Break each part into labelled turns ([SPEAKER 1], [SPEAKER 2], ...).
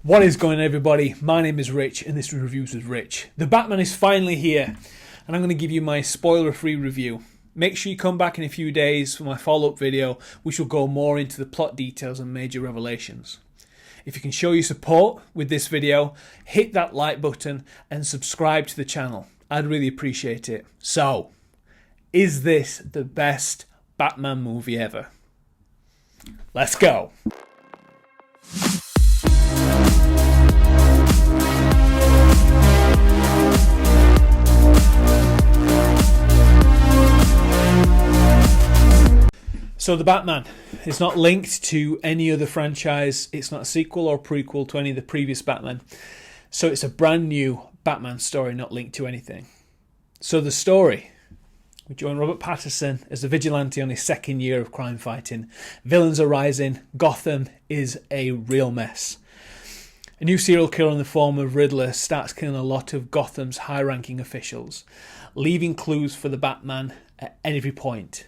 [SPEAKER 1] What is going on, everybody? My name is Rich and this is Reviews with Rich. The Batman is finally here and I'm going to give you my spoiler-free review. Make sure you come back in a few days for my follow-up video, which will go more into the plot details and major revelations. If you can show your support with this video, hit that like button and subscribe to the channel. I'd really appreciate it. So, is this the best Batman movie ever? Let's go! So The Batman is not linked to any other franchise. It's not a sequel or prequel to any of the previous Batman. So it's a brand new Batman story, not linked to anything. So the story, we join Robert Pattinson as a vigilante on his second year of crime fighting. Villains are rising. Gotham is a real mess. A new serial killer in the form of Riddler starts killing a lot of Gotham's high-ranking officials, leaving clues for the Batman at every point,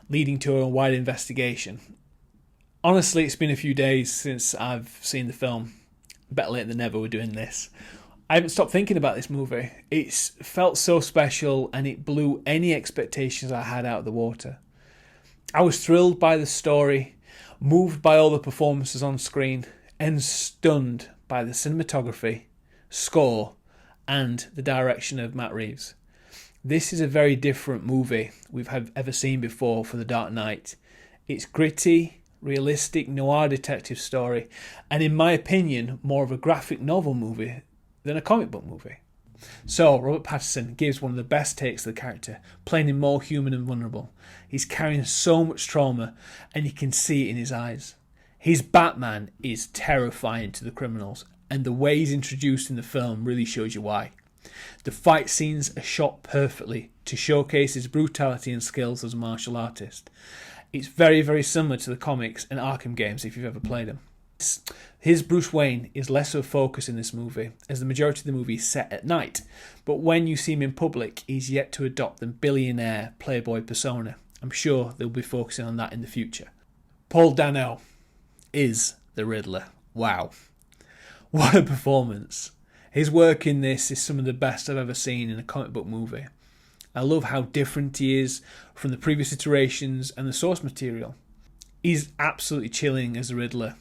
[SPEAKER 1] leading to a wide investigation. Honestly, it's been a few days since I've seen the film. Better late than never we're doing this. I haven't stopped thinking about this movie. It's felt so special and it blew any expectations I had out of the water. I was thrilled by the story, moved by all the performances on screen, and stunned by the cinematography, score, and the direction of Matt Reeves. This is a very different movie we've ever seen before for The Dark Knight. It's gritty, realistic, noir detective story, and in my opinion, more of a graphic novel movie than a comic book movie. So, Robert Pattinson gives one of the best takes of the character, playing him more human and vulnerable. He's carrying so much trauma, and you can see it in his eyes. His Batman is terrifying to the criminals, and the way he's introduced in the film really shows you why. The fight scenes are shot perfectly to showcase his brutality and skills as a martial artist. It's very, very similar to the comics and Arkham games if you've ever played them. His Bruce Wayne is less of a focus in this movie, as the majority of the movie is set at night, but when you see him in public, he's yet to adopt the billionaire playboy persona. I'm sure they'll be focusing on that in the future. Paul Dano is the Riddler. Wow. What a performance. His work in this is some of the best I've ever seen in a comic book movie. I love how different he is from the previous iterations and the source material. He's absolutely chilling as the Riddler.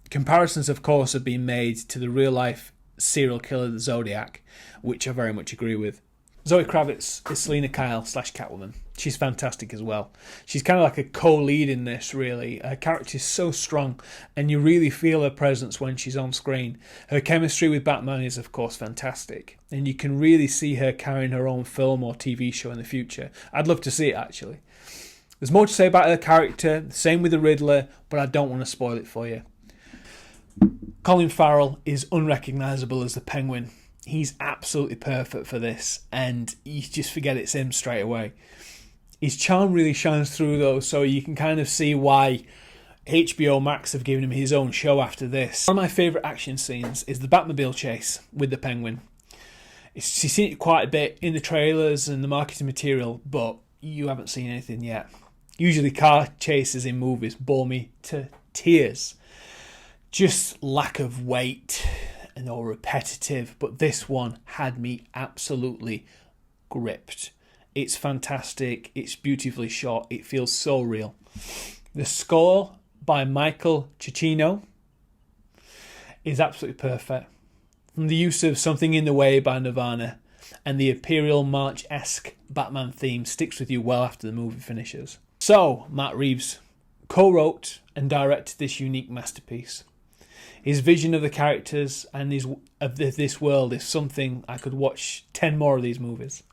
[SPEAKER 1] Comparisons, of course, have been made to the real-life serial killer, the Zodiac, which I very much agree with. Zoe Kravitz is Selina Kyle / Catwoman. She's fantastic as well. She's kind of like a co-lead in this, really. Her character is so strong, and you really feel her presence when she's on screen. Her chemistry with Batman is, of course, fantastic, and you can really see her carrying her own film or TV show in the future. I'd love to see it, actually. There's more to say about her character, the same with the Riddler, but I don't want to spoil it for you. Colin Farrell is unrecognisable as the Penguin. He's absolutely perfect for this, and you just forget it's him straight away. His charm really shines through, though, so you can kind of see why HBO Max have given him his own show after this. One of my favourite action scenes is the Batmobile chase with the Penguin. You've seen it quite a bit in the trailers and the marketing material, but you haven't seen anything yet. Usually car chases in movies bore me to tears. Just lack of weight and all repetitive, but this one had me absolutely gripped. It's fantastic, it's beautifully shot, it feels so real. The score by Michael Giacchino is absolutely perfect. From the use of Something in the Way by Nirvana and the Imperial March-esque Batman theme sticks with you well after the movie finishes. So, Matt Reeves co-wrote and directed this unique masterpiece. His vision of the characters and this world is something I could watch 10 more of these movies.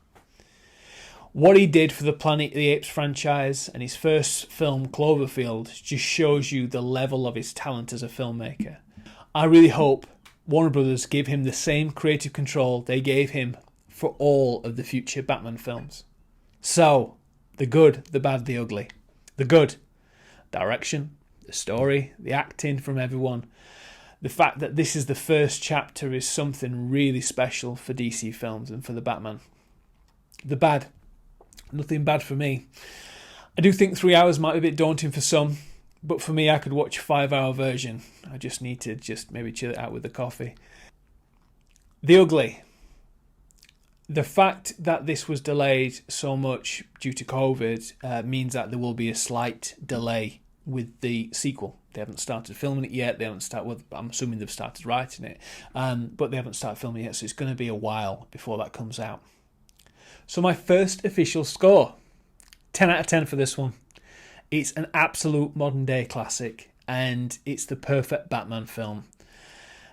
[SPEAKER 1] What he did for the Planet of the Apes franchise and his first film, Cloverfield, just shows you the level of his talent as a filmmaker. I really hope Warner Brothers give him the same creative control they gave him for all of the future Batman films. So, the good, the bad, the ugly. The good: direction, the story, the acting from everyone. The fact that this is the first chapter is something really special for DC films and for the Batman. The bad: nothing bad for me. I do think 3 hours might be a bit daunting for some. But for me, I could watch a 5-hour version. I just need to maybe chill it out with the coffee. The Ugly. The fact that this was delayed so much due to COVID means that there will be a slight delay with the sequel. They haven't started filming it yet. They haven't started. Well, I'm assuming they've started writing it, but they haven't started filming it yet. So it's going to be a while before that comes out. So my first official score, 10 out of 10 for this one. It's an absolute modern day classic, and it's the perfect Batman film.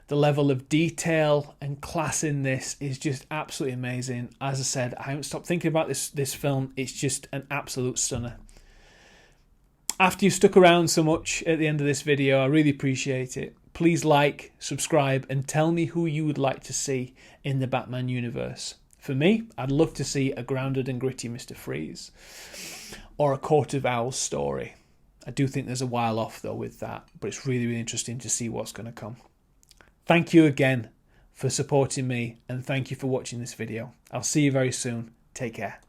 [SPEAKER 1] The level of detail and class in this is just absolutely amazing. As I said, I haven't stopped thinking about this film. It's just an absolute stunner. After you've stuck around so much at the end of this video, I really appreciate it. Please like, subscribe, and tell me who you would like to see in the Batman universe. For me, I'd love to see a grounded and gritty Mr. Freeze, or a Court of Owls story. I do think there's a while off though with that, but it's really, really interesting to see what's going to come. Thank you again for supporting me, and thank you for watching this video. I'll see you very soon. Take care.